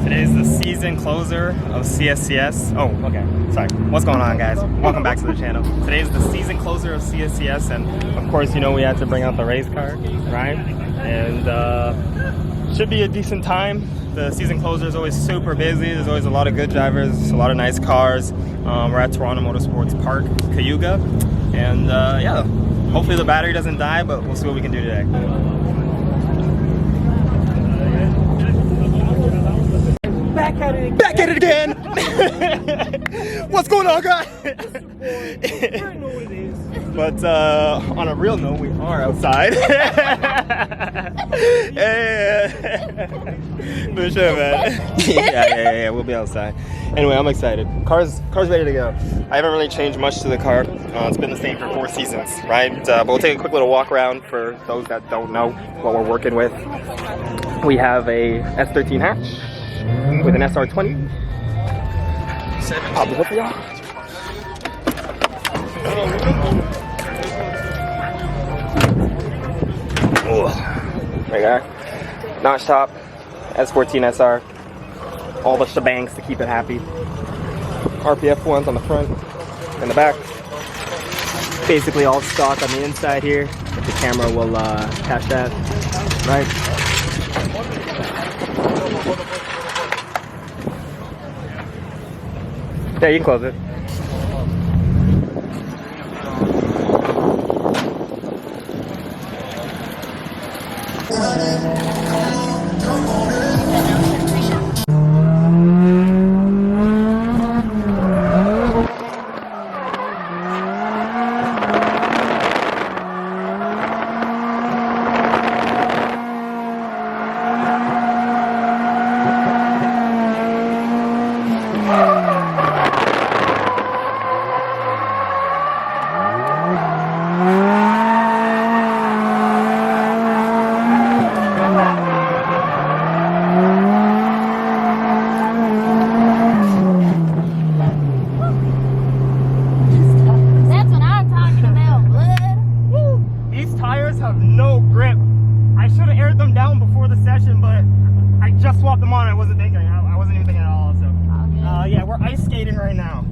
Today's the season closer of CSCS. Oh, okay. Sorry. What's going on, guys? Welcome back to the channel. Today's the season closer of CSCS, and of course, you know we had to bring out the race car, right? And should be a decent time. The season closer is always super busy. There's always a lot of good drivers, a lot of nice cars. We're at Toronto Motorsports Park, Cayuga, and yeah, hopefully the battery doesn't die, but we'll see what we can do today. Back at it again! What's going on, guys? But on a real note, we are outside. For sure, man. Yeah, we'll be outside. Anyway, I'm excited. Car's ready to go. I haven't really changed much to the car. It's been the same for 4 seasons, right? But we'll take a quick little walk around for those that don't know what we're working with. We have a S13 hatch with an SR20. Pop the hood for y'all. Right there. Notch top, S14 SR. All the shebangs to keep it happy. RPF ones on the front and the back. Basically all stock on the inside here. If the camera will catch that, right? Yeah, you can close it. Just swapped them on. I wasn't thinking. I wasn't even thinking at all. So, yeah, we're ice skating right now.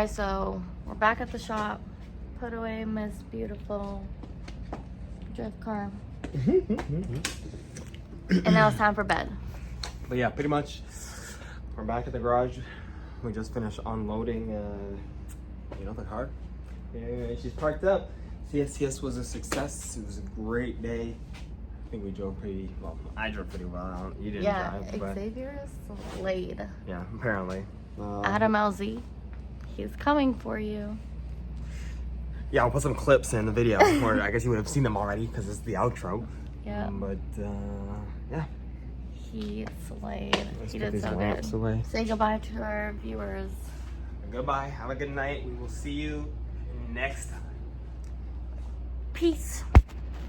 So we're back at the shop, put away Miss Beautiful drift car, and now it's time for bed. But yeah, pretty much we're back at the garage. We just finished unloading you know, the car. Yeah, she's parked up. CSCS was a success. It was a great day. I think we drove pretty well. I drove pretty well. You didn't drive, but Xavier is laid. Yeah, apparently. Adam LZ, he's coming for you. Yeah, I'll put some clips in the video, or I guess you would have seen them already because it's the outro. Yeah. But yeah. He slayed. He did so good. Away. Say goodbye to our viewers. Goodbye. Have a good night. We will see you next time. Peace.